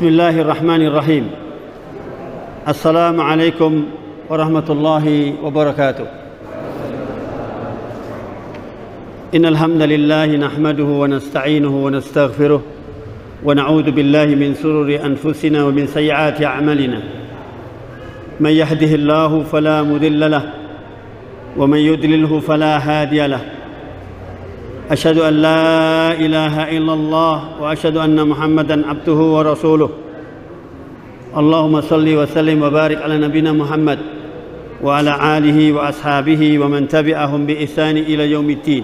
Bismillahirrahmanirrahim. Assalamualaikum warahmatullahi wabarakatuh. Innal hamdalillah nahmaduhu wa nasta'inuhu wa nastaghfiruh wa na'udzu billahi min shururi anfusina wa min sayyiati a'malina. Man yahdihillahu fala mudilla lahu wa man yudlilhu fala hadiya lahu. Asyhadu an la ilaha illallah wa asyhadu anna Muhammadan abduhu wa rasuluh. Allahumma salli wa sallim wa barik ala nabina Muhammad wa ala alihi wa ashabihi wa man tabi'ahum bi ihsani ila yaumiddin.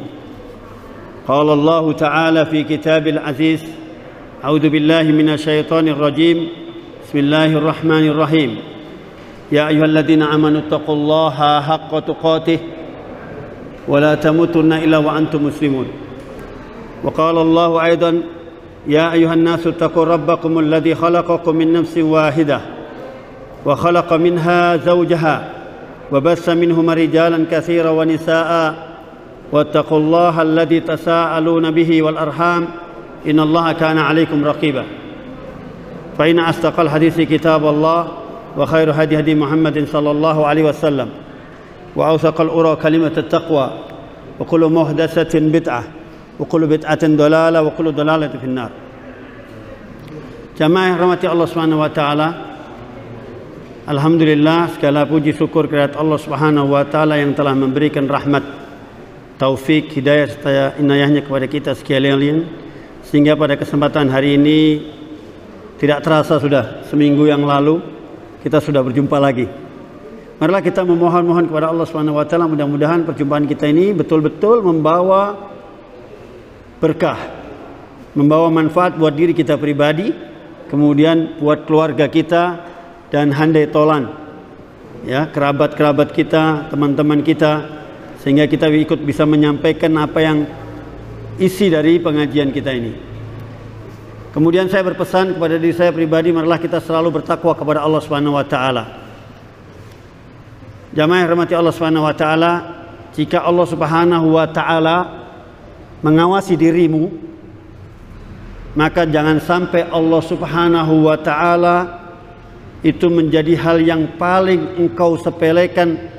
Qala Allah ta'ala fi kitabil aziz. A'udzu billahi minasy syaithanir rajim. Bismillahirrahmanirrahim. Ya ayyuhalladzina amanu taqullaha haqqa tuqatih ولا تموتن إلا وأنتم مسلمون. وقال الله أيضا يا أيها الناس اتقوا ربكم الذي خلقكم من نفس واحدة وخلق منها زوجها وبث منهما رجالا كثيرا ونساء واتقوا الله الذي تساءلون به والأرحام إن الله كان عليكم رقيبا. فإن أصدق الحديث كتاب الله وخير هدي هدي محمد صلى الله عليه وسلم وأوثق الأورى كلمة التقوى وكل محدثة بدعة وكل بدعة ضلالة وكل ضلالة في النار. Jamaah rahmati Allah Subhanahu wa taala. Alhamdulillah, segala puji syukur kehadirat Allah Subhanahu wa taala yang telah memberikan rahmat, taufik, hidayah serta inayahnya kepada kita sekalian, sehingga pada kesempatan hari ini tidak terasa sudah seminggu yang lalu kita sudah berjumpa lagi. Marilah kita memohon kepada Allah Subhanahu wa taala, mudah-mudahan perjumpaan kita ini betul-betul membawa berkah, membawa manfaat buat diri kita pribadi, kemudian buat keluarga kita dan handai tolan, ya, kerabat-kerabat kita, teman-teman kita, sehingga kita ikut bisa menyampaikan apa yang isi dari pengajian kita ini. Kemudian saya berpesan kepada diri saya pribadi, marilah kita selalu bertakwa kepada Allah Subhanahu wa taala. Jamaah rahmati Allah Subhanahu wa taala, jika Allah Subhanahu wa taala mengawasi dirimu, maka jangan sampai Allah Subhanahu wa taala itu menjadi hal yang paling engkau sepelekan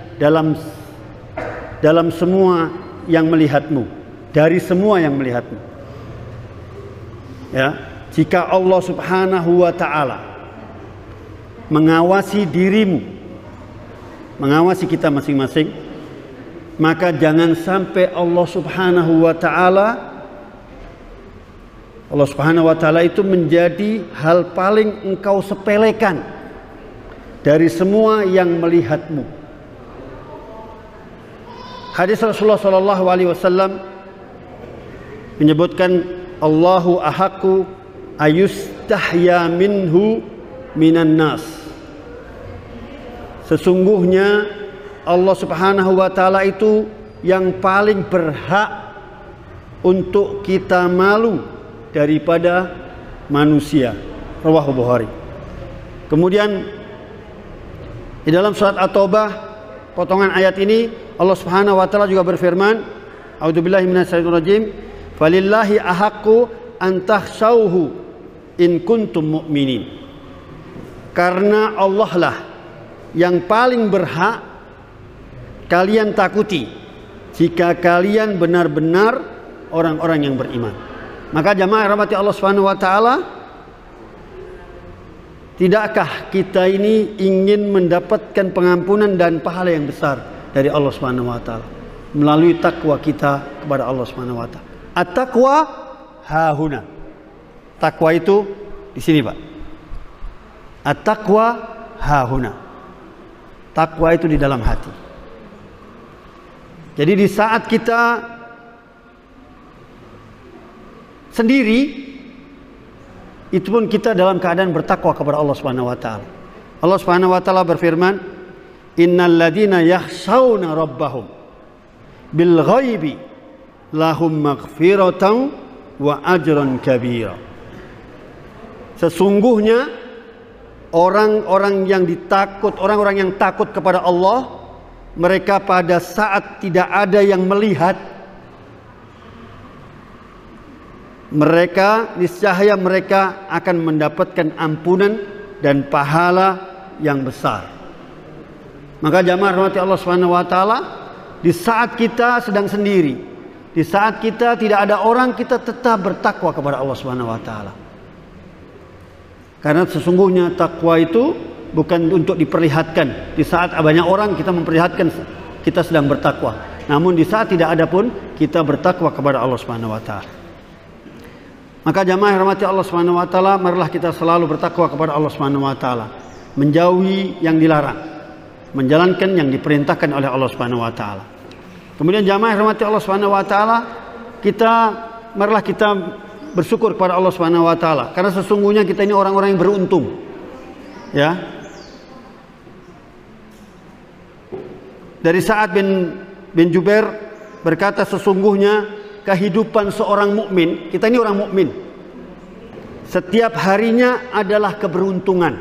dalam semua yang melihatmu, dari semua yang melihatmu. Ya, jika Allah Subhanahu wa taala mengawasi dirimu, mengawasi kita masing-masing, maka jangan sampai Allah Subhanahu wa taala itu menjadi hal paling engkau sepelekan dari semua yang melihatmu. Hadis Rasulullah sallallahu alaihi wasallam menyebutkan Allahu ahaqqu ayustahya minhu minan nas. Sesungguhnya Allah Subhanahu wa taala itu yang paling berhak untuk kita malu daripada manusia. Rawahu Bukhari. Kemudian di dalam surat At-Taubah, potongan ayat ini Allah Subhanahu wa taala juga berfirman, A'udzubillahi minasyaitonir rajim, "Falillahi ahaqqu an takhshawhu in kuntum mu'minin." Karena Allah lah yang paling berhak kalian takuti jika kalian benar-benar orang-orang yang beriman. Maka jamaah rahmati Allah Subhanahu wa taala, tidakkah kita ini ingin mendapatkan pengampunan dan pahala yang besar dari Allah Subhanahu wa taala melalui takwa kita kepada Allah Subhanahu wa taala? At-taqwa hahuna. Takwa itu di sini, Pak. At-taqwa hahuna. Takwa itu di dalam hati. Jadi di saat kita sendiri, itu pun kita dalam keadaan bertakwa kepada Allah Subhanahu wa taala. Allah Subhanahu wa taala berfirman, "Innal ladzina yakhshawna rabbahum bil ghaibi lahum maghfiratan wa ajran kabira." Sesungguhnya orang-orang yang takut kepada Allah, mereka pada saat tidak ada yang melihat, mereka niscaya mereka akan mendapatkan ampunan dan pahala yang besar. Maka jamaah rahmati Allah Subhanahu wa taala, di saat kita sedang sendiri, di saat kita tidak ada orang, kita tetap bertakwa kepada Allah Subhanahu wa taala. Karena sesungguhnya takwa itu bukan untuk diperlihatkan. Di saat banyak orang kita memperlihatkan kita sedang bertakwa. Namun di saat tidak ada pun kita bertakwa kepada Allah Subhanahu wa taala. Maka jamaah rahmati Allah Subhanahu wa taala, marilah kita selalu bertakwa kepada Allah Subhanahu wa taala, menjauhi yang dilarang, menjalankan yang diperintahkan oleh Allah Subhanahu wa taala. Kemudian jamaah rahmati Allah Subhanahu wa taala, marilah kita bersyukur kepada Allah Subhanahu wa taala, karena sesungguhnya kita ini orang-orang yang beruntung. Ya. Dari Sa'ad bin Jubair berkata, sesungguhnya kehidupan seorang mukmin, kita ini orang mukmin, setiap harinya adalah keberuntungan.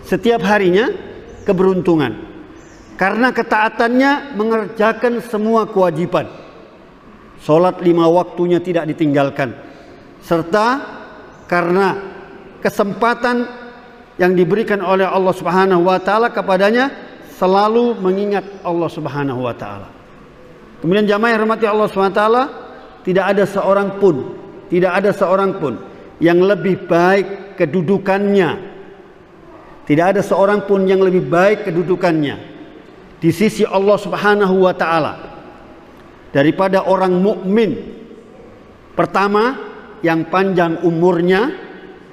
Setiap harinya keberuntungan. Karena ketaatannya mengerjakan semua kewajiban. Salat 5 waktunya tidak ditinggalkan. Serta karena kesempatan yang diberikan oleh Allah Subhanahu wa taala kepadanya, selalu mengingat Allah Subhanahu wa taala. Kemudian jamaah yang rahmati Allah SWT, tidak ada seorang pun yang lebih baik kedudukannya. Tidak ada seorang pun yang lebih baik kedudukannya di sisi Allah Subhanahu wa taala daripada orang mukmin. Pertama, yang panjang umurnya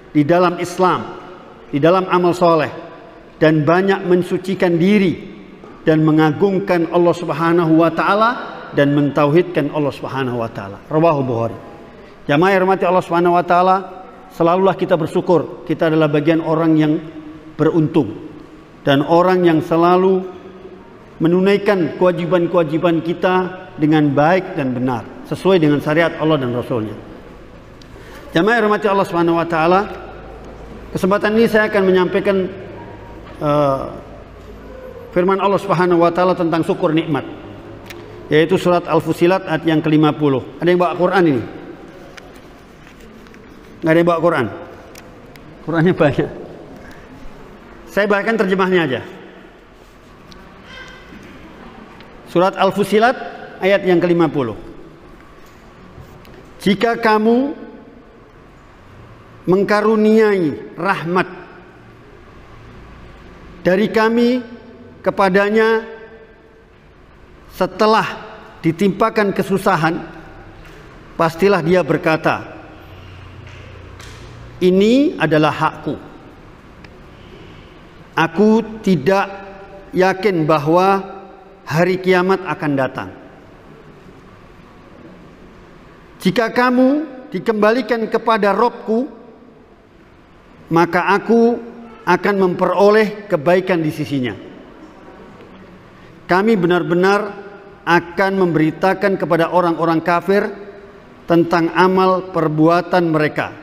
di dalam Islam, di dalam amal soleh, dan banyak mensucikan diri dan mengagungkan Allah Subhanahu wa taala dan mentauhidkan Allah Subhanahu wa taala. Rawahu Bukhari. Jamaah yang rahmati Allah Subhanahu wa taala, selalulah kita bersyukur kita adalah bagian orang yang beruntung dan orang yang selalu menunaikan kewajiban-kewajiban kita dengan baik dan benar sesuai dengan syariat Allah dan Rasulnya. Jamaah yang rahmati Allah Subhanahu wa taala, kesempatan ini saya akan menyampaikan firman Allah Subhanahu wa taala tentang syukur nikmat, yaitu surat Al-Fussilat ayat yang ke-50. Ada yang bawa Quran ini? Nggak ada yang bawa Quran? Qurannya banyak. Saya bacakan terjemahnya aja. Surat Al-Fussilat ayat yang ke-50. Jika kamu mengkaruniai rahmat dari kami kepadanya setelah ditimpakan kesusahan, pastilah dia berkata, ini adalah hakku. Aku tidak yakin bahwa hari kiamat akan datang. Jika kamu dikembalikan kepada Robku, maka aku akan memperoleh kebaikan di sisinya. Kami benar-benar akan memberitakan kepada orang-orang kafir tentang amal perbuatan mereka,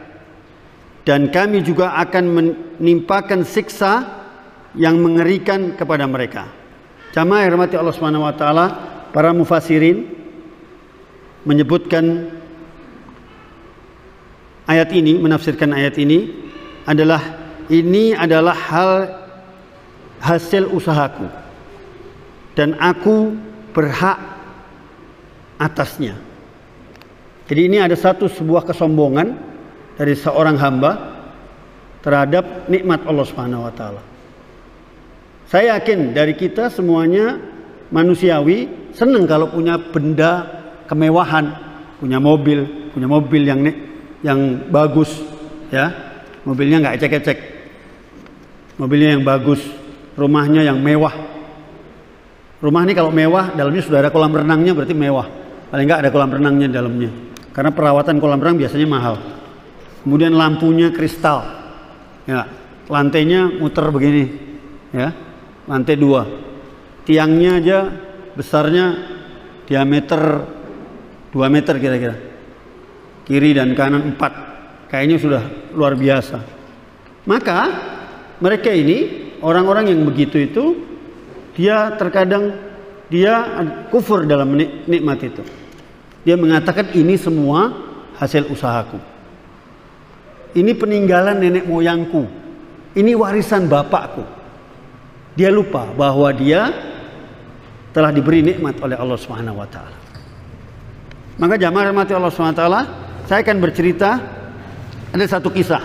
dan kami juga akan menimpakan siksa yang mengerikan kepada mereka. Jamaah yang rahmati Allah Subhanahu wa taala, para mufassirin menyebutkan ayat ini, menafsirkan ayat ini adalah hasil usahaku dan aku berhak atasnya. Jadi ini ada sebuah kesombongan dari seorang hamba terhadap nikmat Allah Subhanahu wa taala. Saya yakin dari kita semuanya manusiawi senang kalau punya benda kemewahan, punya mobil yang bagus, ya. Mobilnya nggak ecek-ecek. Mobilnya yang bagus, rumahnya yang mewah. Rumah ini kalau mewah, dalamnya sudah ada kolam renangnya, berarti mewah. Paling nggak ada kolam renangnya di dalamnya. Karena perawatan kolam renang biasanya mahal. Kemudian lampunya kristal, ya. Lantainya muter begini, ya. Lantai 2. Tiangnya aja besarnya diameter 2 meter kira-kira. Kiri dan kanan 4. Kayaknya sudah luar biasa. Maka mereka ini orang-orang yang begitu itu, dia terkadang dia kufur dalam nikmat itu. Dia mengatakan ini semua hasil usahaku. Ini peninggalan nenek moyangku. Ini warisan bapakku. Dia lupa bahwa dia telah diberi nikmat oleh Allah Subhanahu wa taala. Maka jamaah rahmati Allah Subhanahu wa taala, saya akan bercerita ada satu kisah.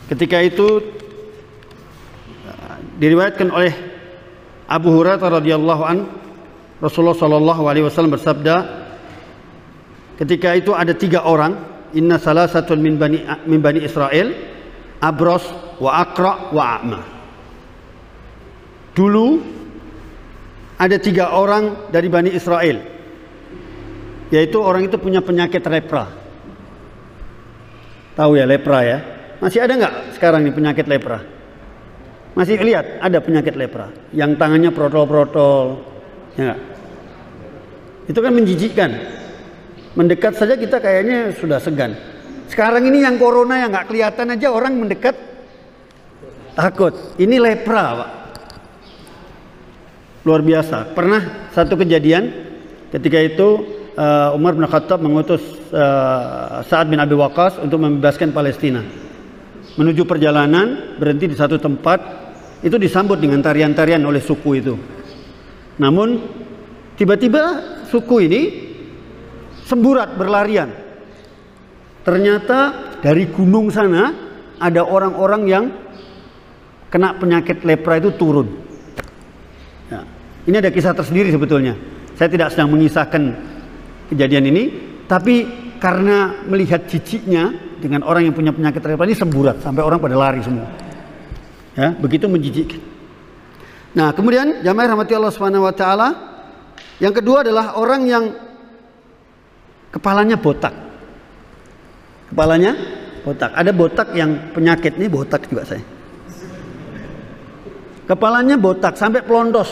Ketika itu diriwayatkan oleh Abu Hurairah radhiyallahu an, Rasulullah sallallahu alaihi wasallam bersabda, ketika itu ada 3 orang, inna salasatun min bani Israel, abros wa aqra wa a'ma. Dulu ada 3 orang dari Bani Israel, yaitu orang itu punya penyakit lepra. Tahu ya lepra ya? Masih ada nggak sekarang nih penyakit lepra? Masih lihat ada penyakit lepra yang tangannya protol-protol, ya nggak? Itu kan menjijikkan. Mendekat saja kita kayaknya sudah segan. Sekarang ini yang corona yang nggak kelihatan aja orang mendekat takut. Ini lepra, Pak. Luar biasa. Pernah satu kejadian ketika itu Umar bin Khattab mengutus Sa'ad bin Abi Waqqas untuk membebaskan Palestina. Menuju perjalanan berhenti di satu tempat, itu disambut dengan tarian-tarian oleh suku itu. Namun tiba-tiba suku ini semburat berlarian. Ternyata dari gunung sana ada orang-orang yang kena penyakit lepra itu turun. Ya. Ini ada kisah tersendiri sebetulnya. Saya tidak sedang mengisahkan kejadian ini, tapi karena melihat jijiknya dengan orang yang punya penyakit lepra ini semburat sampai orang pada lari semua. Ya, begitu menjijikkan. Nah, kemudian jamaah rahmati Allah Subhanahu wa taala, yang kedua adalah orang yang kepalanya botak. Kepalanya botak. Ada botak yang penyakit nih, botak juga saya. Kepalanya botak sampai pelontos.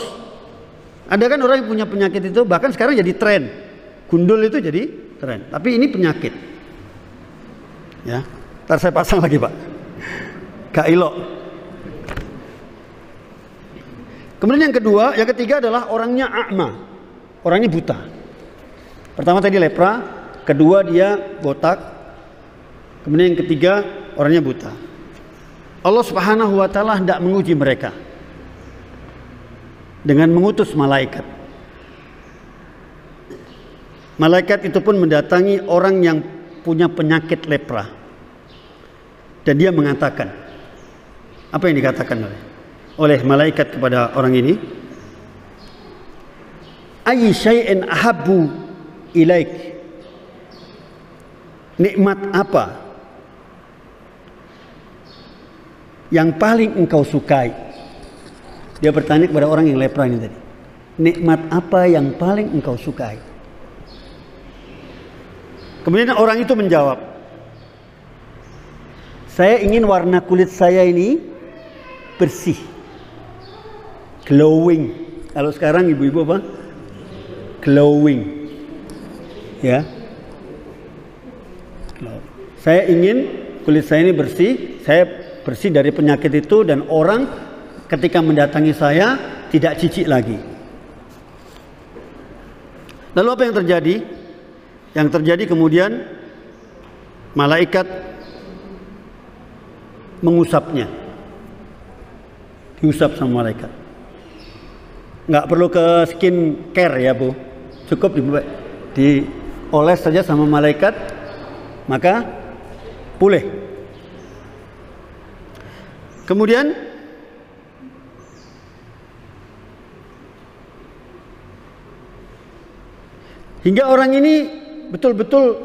Ada kan orang yang punya penyakit itu, bahkan sekarang jadi tren. Gundul itu jadi tren. Tapi ini penyakit. Ya, ntar saya pasang lagi Pak. Gak elok. Kemudian yang ketiga adalah orangnya a'ma. Orangnya buta. Pertama tadi lepra, kedua dia botak, kemudian yang ketiga orangnya buta. Allah Subhanahu wa taala hendak menguji mereka dengan mengutus malaikat. Malaikat itu pun mendatangi orang yang punya penyakit lepra. Dan dia mengatakan, apa yang dikatakan oleh malaikat kepada orang ini? Ayy syai'in ahabbu ilaik. Nikmat apa yang paling engkau sukai? Dia bertanya kepada orang yang lepra ini tadi. Nikmat apa yang paling engkau sukai? Kemudian orang itu menjawab, saya ingin warna kulit saya ini bersih, glowing. Kalau sekarang ibu-ibu apa? Glowing. Ya. Saya ingin kulit saya ini bersih, saya bersih dari penyakit itu, dan orang ketika mendatangi saya tidak jijik lagi. Lalu apa yang terjadi? Yang terjadi kemudian malaikat mengusapnya. Diusap sama malaikat. Nggak perlu ke skin care ya Bu. Cukup dioles saja sama malaikat, maka pulih. Kemudian hingga orang ini betul-betul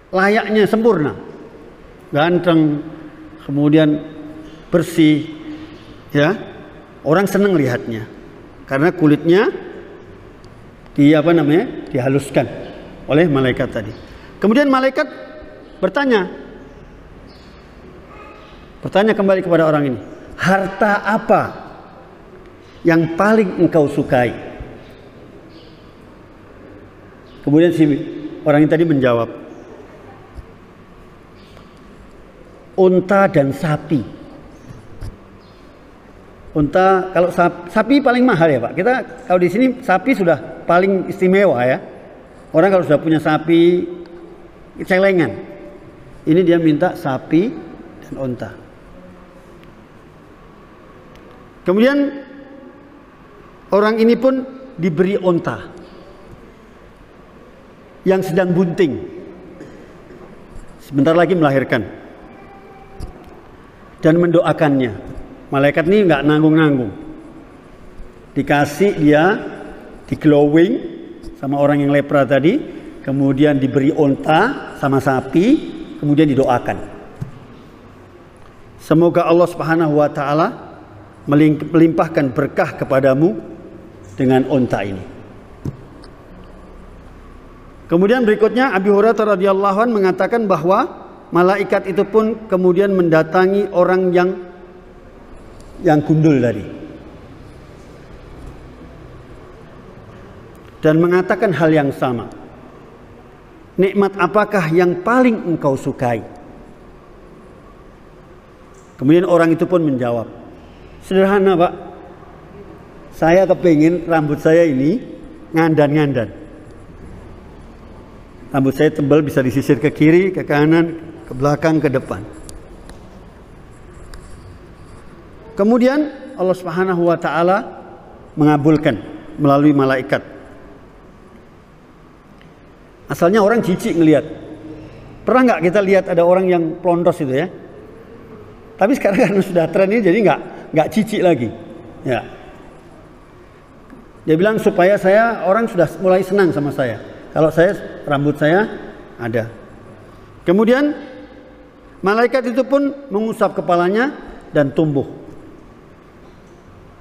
layaknya sempurna, ganteng, kemudian bersih, ya, orang senang lihatnya karena kulitnya dihaluskan oleh malaikat tadi. Kemudian malaikat bertanya kembali kepada orang ini, harta apa yang paling engkau sukai? Kemudian si orang ini tadi menjawab, unta dan sapi. Unta, kalau sapi paling mahal ya Pak. Kita kalau di sini sapi sudah paling istimewa ya. Orang kalau sudah punya sapi celengan. Ini dia minta sapi dan onta. Kemudian orang ini pun diberi onta yang sedang bunting, sebentar lagi melahirkan, dan mendoakannya. Malaikat ini nggak nanggung-nanggung, dikasih dia di glowing sama orang yang lepra tadi, kemudian diberi onta sama sapi, kemudian didoakan. Semoga Allah Subhanahu wa taala melimpahkan berkah kepadamu dengan onta ini. Kemudian berikutnya Abi Hurairah radhiyallahu anhu mengatakan bahwa malaikat itu pun kemudian mendatangi orang yang gundul tadi dan mengatakan hal yang sama. Nikmat apakah yang paling engkau sukai? Kemudian orang itu pun menjawab, sederhana Pak, saya kepingin rambut saya ini ngandan-ngandan. Rambut saya tebal, bisa disisir ke kiri, ke kanan, ke belakang, ke depan. Kemudian Allah Subhanahu wa taala mengabulkan melalui malaikat. Asalnya orang jijik ngelihat. Pernah nggak kita lihat ada orang yang plontos itu ya? Tapi sekarang karena sudah tren ini jadi nggak jijik lagi. Ya. Dia bilang supaya orang sudah mulai senang sama saya. Kalau rambut saya ada. Kemudian malaikat itu pun mengusap kepalanya dan tumbuh.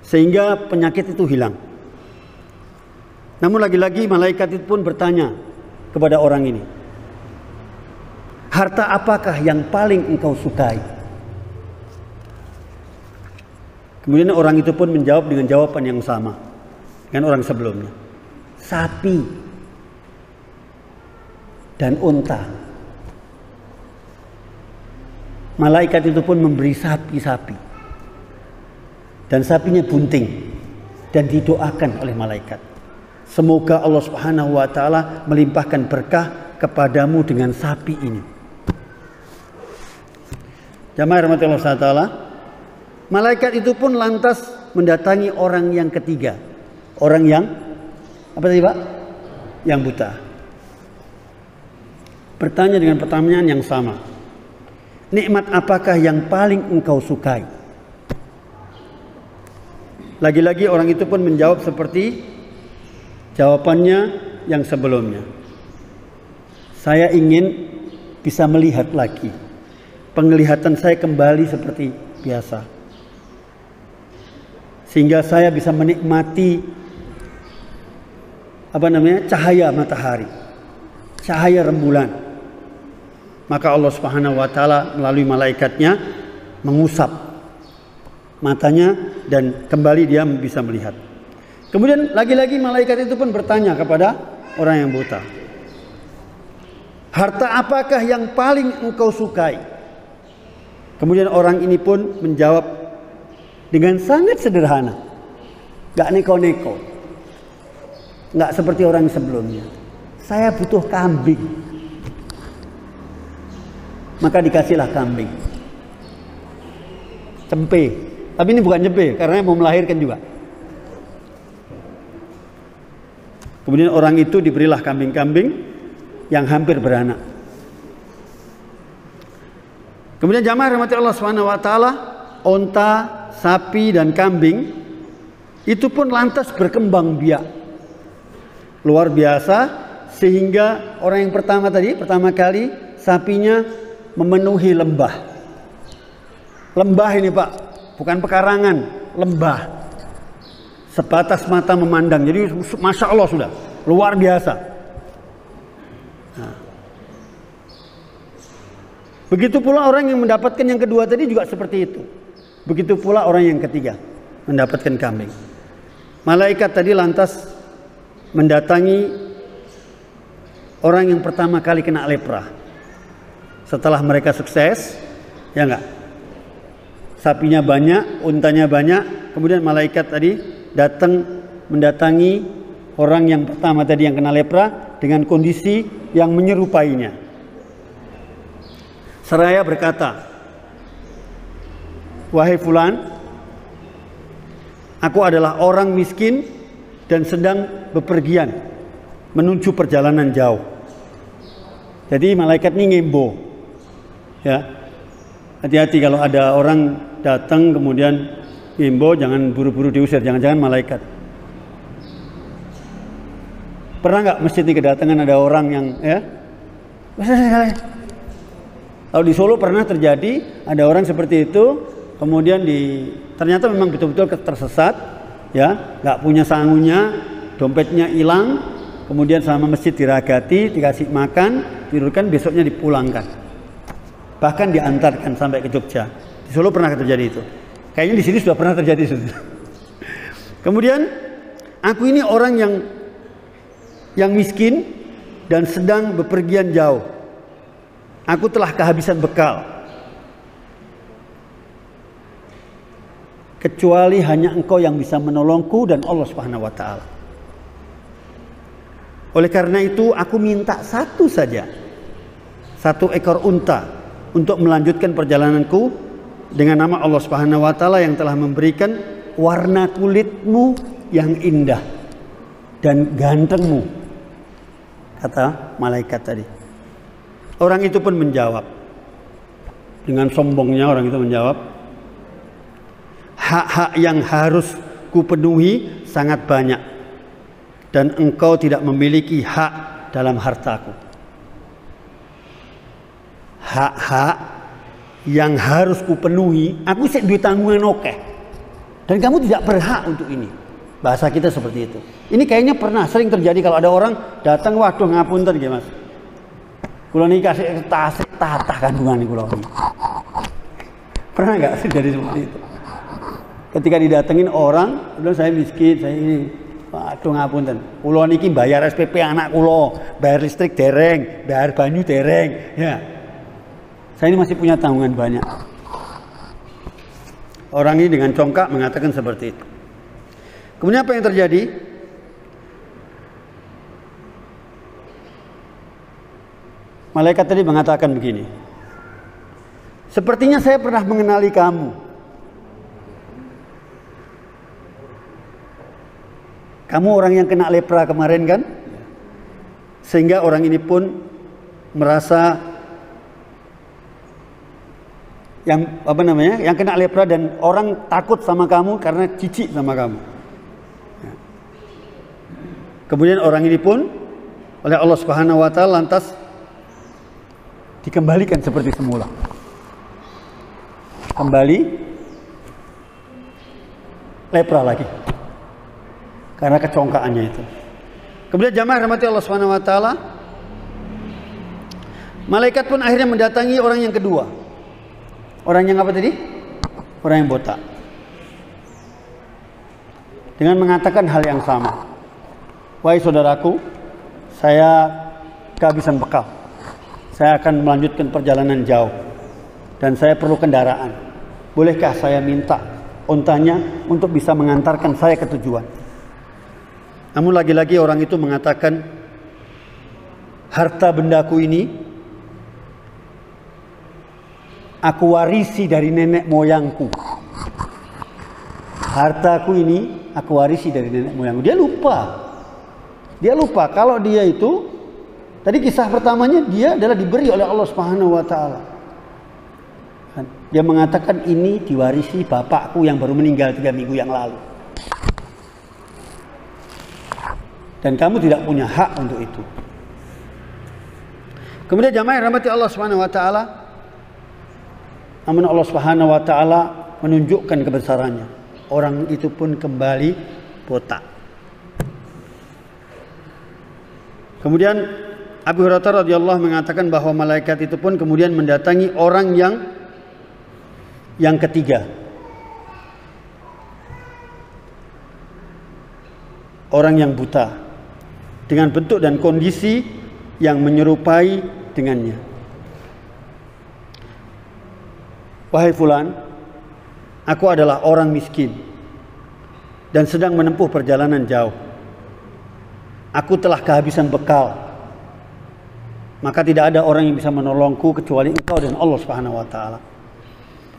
Sehingga penyakit itu hilang. Namun lagi-lagi malaikat itu pun bertanya kepada orang ini, harta apakah yang paling engkau sukai? Kemudian orang itu pun menjawab dengan jawaban yang sama dengan orang sebelumnya. Sapi dan unta. Malaikat itu pun memberi sapi-sapi. Dan sapinya bunting dan didoakan oleh malaikat. Semoga Allah Subhanahu wa taala melimpahkan berkah kepadamu dengan sapi ini. Jamaah rahmatullah taala, malaikat itu pun lantas mendatangi orang yang ketiga. Orang yang apa tadi Pak? Yang buta. Bertanya dengan pertanyaan yang sama. Nikmat apakah yang paling engkau sukai? Lagi-lagi orang itu pun menjawab seperti jawabannya yang sebelumnya. Saya ingin bisa melihat lagi. Penglihatan saya kembali seperti biasa. Sehingga saya bisa menikmati cahaya matahari, cahaya rembulan. Maka Allah Subhanahu wa taala melalui malaikatnya mengusap matanya dan kembali dia bisa melihat. Kemudian lagi-lagi malaikat itu pun bertanya kepada orang yang buta, harta apakah yang paling engkau sukai? Kemudian orang ini pun menjawab dengan sangat sederhana, gak neko-neko, gak seperti orang sebelumnya. Saya butuh kambing. Maka dikasihlah kambing, cempe. Tapi ini bukan cempe, karena mau melahirkan juga. Kemudian orang itu diberilah kambing-kambing yang hampir beranak. Kemudian jamaah rahmati Allah Subhanahu wa taala, onta, sapi dan kambing itu pun lantas berkembang biak. Luar biasa, sehingga orang yang pertama kali sapinya memenuhi lembah. Lembah ini Pak, bukan pekarangan, lembah. Sebatas mata memandang. Jadi Masya Allah sudah luar biasa. Nah. Begitu pula orang yang mendapatkan yang kedua tadi juga seperti itu. Begitu pula orang yang ketiga mendapatkan kambing. Malaikat tadi lantas mendatangi orang yang pertama kali kena lepra. Setelah mereka sukses, ya enggak? Sapinya banyak, untanya banyak. Kemudian malaikat tadi datang mendatangi orang yang pertama tadi yang kena lepra dengan kondisi yang menyerupainya. seraya berkata, "Wahai fulan, aku adalah orang miskin dan sedang bepergian menuju perjalanan jauh." Jadi malaikat ini ngimbo, ya, hati-hati kalau ada orang datang kemudian ngimbo, jangan buru-buru diusir, jangan-jangan malaikat. Pernah nggak masjid ini kedatangan ada orang yang, ya, kalau di Solo pernah terjadi ada orang seperti itu, kemudian ternyata memang betul-betul tersesat, ya, nggak punya sangunya, dompetnya hilang, kemudian sama masjid diragati, dikasih makan, tidurkan, besoknya dipulangkan, bahkan diantarkan sampai ke Jogja. Di Solo pernah terjadi itu. Kayaknya di sini sudah pernah terjadi. Kemudian aku ini orang yang miskin dan sedang bepergian jauh. Aku telah kehabisan bekal, kecuali hanya Engkau yang bisa menolongku dan Allah Subhanahu wa taala. Oleh karena itu aku minta satu saja, satu ekor unta untuk melanjutkan perjalananku dengan nama Allah Subhanahu wa taala yang telah memberikan warna kulitmu yang indah dan gantengmu, kata malaikat tadi. Orang itu pun menjawab, dengan sombongnya orang itu menjawab, "Hak-hak yang harus kupenuhi sangat banyak, dan engkau tidak memiliki hak dalam hartaku." Hak-hak yang harus kupenuhi, aku sik duit tanggungan oke, dan kamu tidak berhak untuk ini. Bahasa kita seperti itu. Ini kayaknya pernah sering terjadi kalau ada orang datang, waduh ngapunten nggih Mas, kula niki kasih tasik tatah kandungan kula. Pernah nggak terjadi seperti itu? Ketika didatengin orang, bilang saya miskin, saya ini, waduh ngapunten, kula niki bayar SPP anak kula, bayar listrik dereng, bayar banyu dereng, ya. Saya ini masih punya tanggungan banyak. Orang ini dengan congkak mengatakan seperti itu. Kemudian apa yang terjadi? Malaikat tadi mengatakan begini, "Sepertinya saya pernah mengenali kamu. Kamu orang yang kena lepra kemarin kan?" Sehingga orang ini pun merasa yang kena lepra, dan orang takut sama kamu karena jijik sama kamu. Kemudian orang ini pun oleh Allah Subhanahu wa taala lantas dikembalikan seperti semula. Kembali lepra lagi karena kecongkaannya itu. Kemudian jamaah rahmati Allah Subhanahu wa taala, malaikat pun akhirnya mendatangi orang yang kedua. Orang yang apa tadi? Orang yang botak. Dengan mengatakan hal yang sama. "Wahai saudaraku, saya kehabisan bekal. Saya akan melanjutkan perjalanan jauh dan saya perlu kendaraan. Bolehkah saya minta untanya untuk bisa mengantarkan saya ke tujuan?" Namun lagi-lagi orang itu mengatakan, "Harta bendaku ini aku warisi dari nenek moyangku. Hartaku ini aku warisi dari nenek moyangku." Dia lupa kalau dia itu, tadi kisah pertamanya dia adalah diberi oleh Allah Subhanahu wa taala. Dia mengatakan ini diwarisi bapakku yang baru meninggal 3 minggu yang lalu. Dan kamu tidak punya hak untuk itu. Kemudian jamaah rahmati Allah Subhanahu wa taala, namun Allah Subhanahu wa taala menunjukkan kebesarannya. Orang itu pun kembali botak. Kemudian Abu Hurairah radhiyallahu mengatakan bahwa malaikat itu pun kemudian mendatangi orang yang ketiga. Orang yang buta dengan bentuk dan kondisi yang menyerupai dengannya. "Wahai fulan, aku adalah orang miskin dan sedang menempuh perjalanan jauh. Aku telah kehabisan bekal, Maka tidak ada orang yang bisa menolongku kecuali Engkau dan Allah Subhanahu wa taala.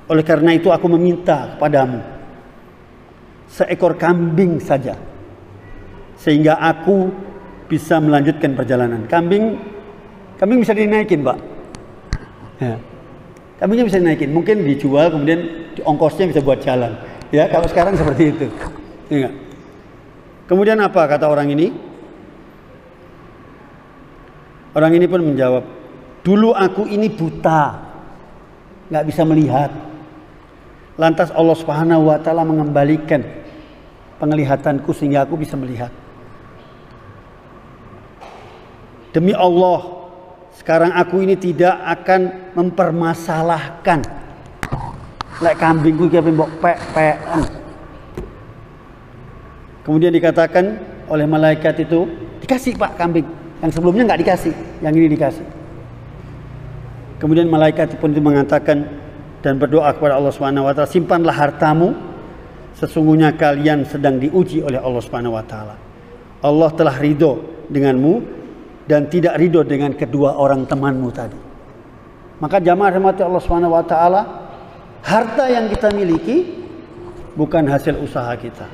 Oleh karena itu aku meminta kepadamu seekor kambing saja, sehingga aku bisa melanjutkan perjalanan. Kambing bisa dinaikin, Pak. Ya. Kambingnya bisa dinaikin, mungkin dijual kemudian ongkosnya bisa buat jalan. Ya, kalau sekarang seperti itu. Ya. Kemudian apa kata orang ini? Orang ini pun menjawab, dulu aku ini buta, nggak bisa melihat. Lantas Allah Subhanahu wa taala mengembalikan penglihatanku sehingga aku bisa melihat. Demi Allah, sekarang aku ini tidak akan mempermasalahkan lek kambingku ki mbok pek-pekan. Kemudian dikatakan oleh malaikat itu, dikasih Pak kambing. Yang sebelumnya nggak dikasih, yang ini dikasih. Kemudian malaikat pun itu mengatakan dan berdoa kepada Allah Subhanahu wa taala, simpanlah hartamu, sesungguhnya kalian sedang diuji oleh Allah Subhanahu wa taala. Allah telah ridho denganmu dan tidak ridho dengan kedua orang temanmu tadi. Maka jamaah rahmati Allah Subhanahu wa taala, harta yang kita miliki bukan hasil usaha kita.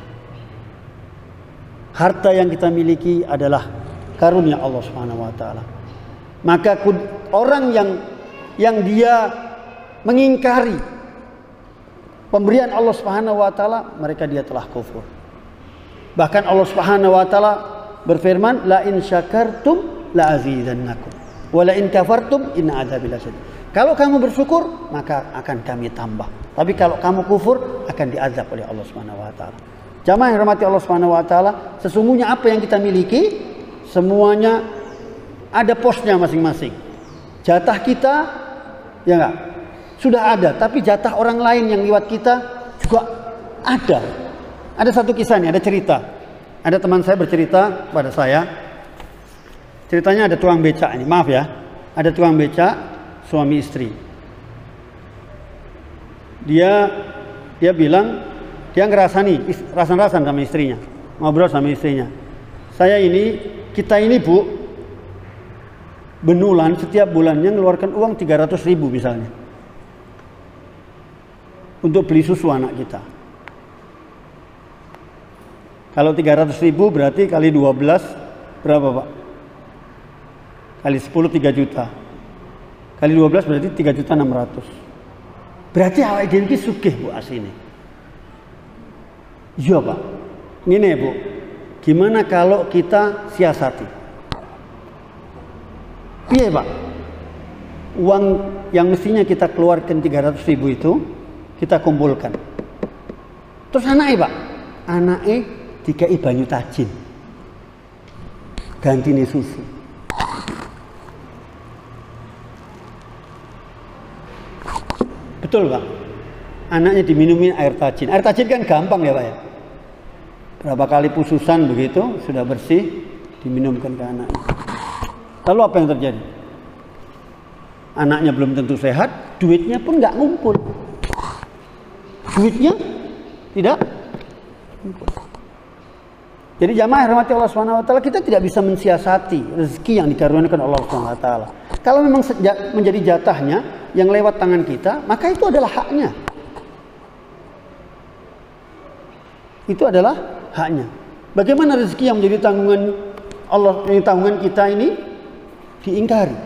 Harta yang kita miliki adalah karunia Allah Subhanahu wa taala. Maka orang yang dia mengingkari pemberian Allah Subhanahu wa taala, mereka dia telah kufur. Bahkan Allah Subhanahu wa taala berfirman, la in syakartum la azidannakum wa la in kafartum inna adzabi lasyadid. Kalau kamu bersyukur, maka akan kami tambah. Tapi kalau kamu kufur, akan diazab oleh Allah Subhanahu wa taala. Jamaah yang rahmati Allah Subhanahu wa taala, sesungguhnya apa yang kita miliki semuanya ada posnya masing-masing. Jatah kita ya enggak sudah ada, tapi jatah orang lain yang lewat kita juga ada. Ada satu kisah nih, ada cerita. Ada teman saya bercerita kepada saya. Ceritanya ada tukang becak ini, maaf ya. Ada tukang becak suami istri. Dia bilang dia ngerasani, rasan-rasan sama istrinya, ngobrol sama istrinya. Kita ini Bu, benulan setiap bulannya ngeluarkan uang 300.000 misalnya untuk beli susu anak kita. Kalau 300.000 berarti kali 12 berapa Pak? Kali 10 3 juta. Kali 12 berarti 3.600.000. Berarti awake dhewe iki sugih Bu asine. Iya Pak. Ngene Bu. Gimana kalau kita siasati? Iya Pak. Uang yang mestinya kita keluarkan 300.000 itu kita kumpulkan. Terus anaknya Pak, anaknya dikai banyu tajin, gantine susu. Betul Pak. Anaknya diminumin air tajin. Air tajin kan gampang ya Pak ya. Berapa kali pususan begitu sudah bersih diminumkan ke anaknya. Lalu apa yang terjadi? Anaknya belum tentu sehat, duitnya pun nggak ngumpul. Duitnya tidak ngumpul. Jadi jamaah rahmati Allah Subhanahu wa taala, kita tidak bisa mensiasati rezeki yang dikaruniakan Allah Subhanahu wa taala. Kalau memang menjadi jatahnya yang lewat tangan kita, maka itu adalah haknya. Itu adalah haknya. Bagaimana rezeki yang menjadi tanggungan Allah, ini tanggungan kita ini diingkari,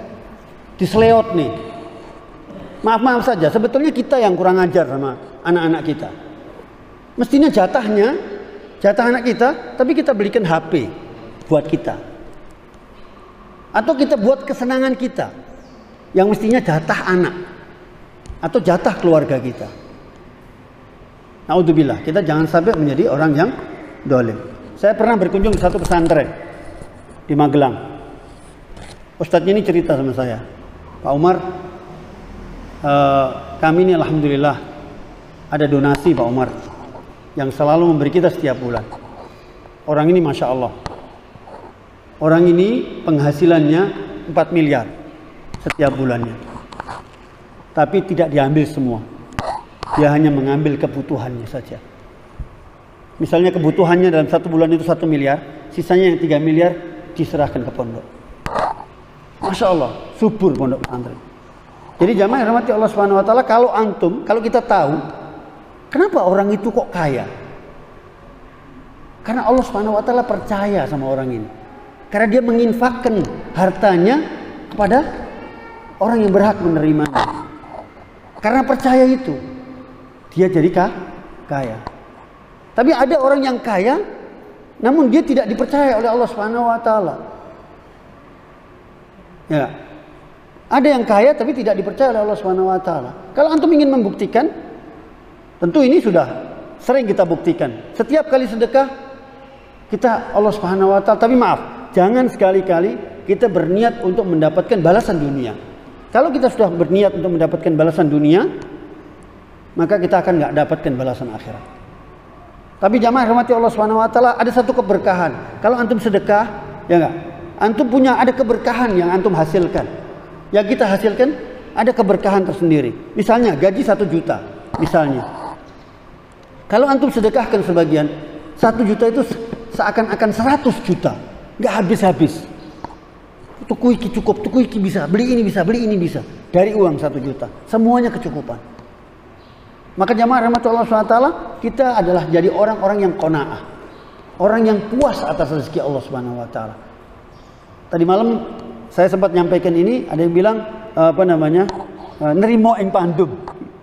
diseleot nih. Maaf saja, sebetulnya kita yang kurang ajar sama anak-anak kita. Mestinya jatah anak kita, tapi kita belikan HP buat kita. Atau kita buat kesenangan kita, yang mestinya jatah anak atau jatah keluarga kita. Naudzubillah, kita jangan sampai menjadi orang yang dolim. Saya pernah berkunjung di satu pesantren di Magelang. Ustadznya ini cerita sama saya, Pak Umar, kami ini alhamdulillah ada donasi Pak Umar yang selalu memberi kita setiap bulan. Orang ini Masya Allah, orang ini penghasilannya 4 miliar setiap bulannya, tapi tidak diambil semua. Dia hanya mengambil kebutuhannya saja. Misalnya kebutuhannya dalam satu bulan itu 1 miliar, sisanya yang 3 miliar diserahkan ke pondok. Masya Allah, subur pondok pesantren. Jadi jamaah yang rahmati Allah Subhanahu wa taala, kalau kita tahu kenapa orang itu kok kaya? Karena Allah Subhanahu wa taala percaya sama orang ini. Karena dia menginfakkan hartanya kepada orang yang berhak menerimanya. Karena percaya itu, dia jadi kaya. Tapi ada orang yang kaya, namun dia tidak dipercaya oleh Allah Subhanahu wa taala. Ya. Ada yang kaya tapi tidak dipercaya oleh Allah Subhanahu wa taala. Kalau antum ingin membuktikan, tentu ini sudah sering kita buktikan. Setiap kali sedekah kita Allah Subhanahu wa taala, tapi maaf, jangan sekali-kali kita berniat untuk mendapatkan balasan dunia. Kalau kita sudah berniat untuk mendapatkan balasan dunia, maka kita akan nggak dapatkan balasan akhirat. Tapi jamaah rahmati Allah Subhanahu wa taala, ada satu keberkahan. Kalau antum sedekah, ya enggak? Antum punya ada keberkahan yang antum hasilkan. Yang kita hasilkan ada keberkahan tersendiri. Misalnya gaji 1 juta, misalnya. Kalau antum sedekahkan sebagian, 1 juta itu seakan-akan 100 juta. Nggak habis-habis. Tuku iki cukup, tuku iki bisa, beli ini bisa, beli ini bisa. Dari uang 1 juta. Semuanya kecukupan. Maka jamaah rahmatullah SWT, kita adalah jadi orang-orang yang qanaah. Orang yang puas atas rezeki Allah Subhanahu wa taala. Tadi malam saya sempat nyampaikan ini, ada yang bilang nerimo ing pandum.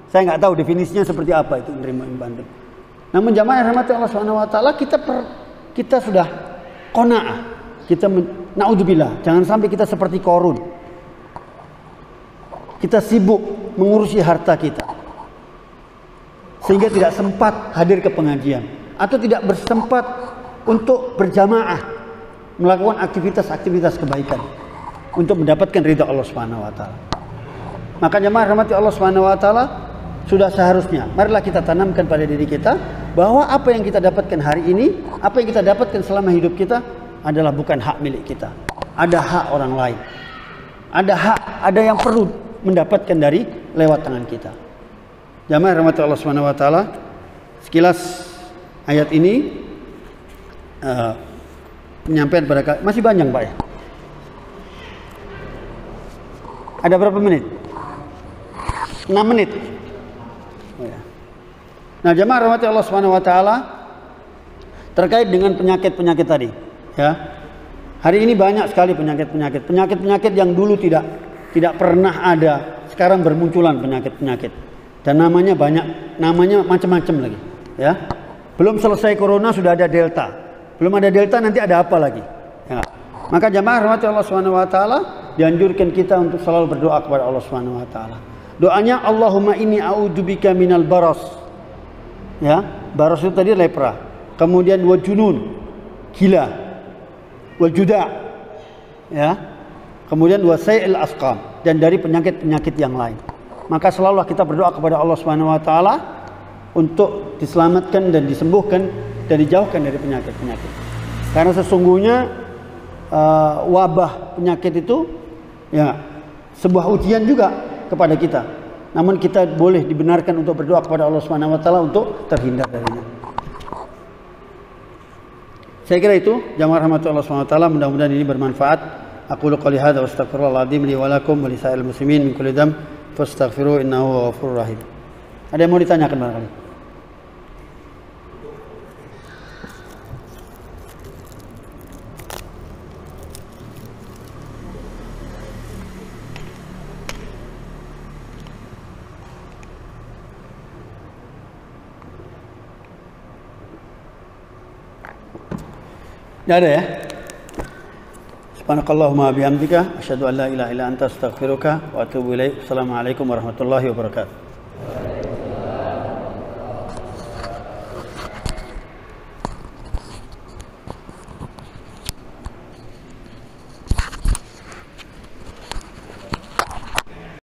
Saya nggak tahu definisinya seperti apa itu nerimo ing pandum. Namun jamaah rahmati Allah Subhanahu wa taala, kita sudah qanaah. Kita naudzubillah, jangan sampai kita seperti Qarun. Kita sibuk mengurusi harta kita. Sehingga tidak sempat hadir ke pengajian atau tidak bersempat untuk berjamaah melakukan aktivitas-aktivitas kebaikan untuk mendapatkan ridha Allah Subhanahu wa taala. Maka jemaah rahmati Allah Subhanahu wa taala, sudah seharusnya marilah kita tanamkan pada diri kita bahwa apa yang kita dapatkan hari ini, apa yang kita dapatkan selama hidup kita adalah bukan hak milik kita. Ada hak orang lain. Ada yang perlu mendapatkan dari lewat tangan kita. Jemaah rahmati Allah Subhanahu wa taala, sekilas ayat ini penyampaian pada masih banyak Pak ya. Ada berapa menit? 6 menit. Nah, jemaah rahmati Allah Subhanahu wa taala, terkait dengan penyakit-penyakit tadi, ya. Hari ini banyak sekali penyakit yang dulu tidak pernah ada, sekarang bermunculan penyakit-penyakit. Dan namanya banyak, namanya macam-macam lagi, ya. Belum selesai corona sudah ada delta. Belum ada delta nanti ada apa lagi? Ya. Maka jemaah rahmati Allah Subhanahu wa taala, dianjurkan kita untuk selalu berdoa kepada Allah Subhanahu wa taala. Doanya Allahumma inni a'udzubika minal baras. Ya, baras itu tadi lepra. Kemudian wa junun, gila. Wal juda. Ya. Kemudian wa sai'il asqam, dan dari penyakit-penyakit yang lain. Maka selalulah kita berdoa kepada Allah Subhanahu wa taala untuk diselamatkan dan disembuhkan dan dijauhkan dari penyakit-penyakit. Karena sesungguhnya wabah penyakit itu ya sebuah ujian juga kepada kita. Namun kita boleh dibenarkan untuk berdoa kepada Allah Subhanahu wa taala untuk terhindar darinya. Saya kira itu, jamaah rahmatullah Allah Subhanahu wa taala, mudah-mudahan ini bermanfaat. Aqulu qouli hadza wa astaghfirullahal azim li wa lakum wa lisa'il muslimin min kulli dzamb fastaghfiruhu innahu ghafurur rahim. Ada yang mau ditanyakan barangkali? Tidak ada ya? Subhanakallahumma bihamdika asyhadu an la ilaha illa anta astaghfiruka wa atubu ilaik. Assalamualaikum warahmatullahi wabarakatuh.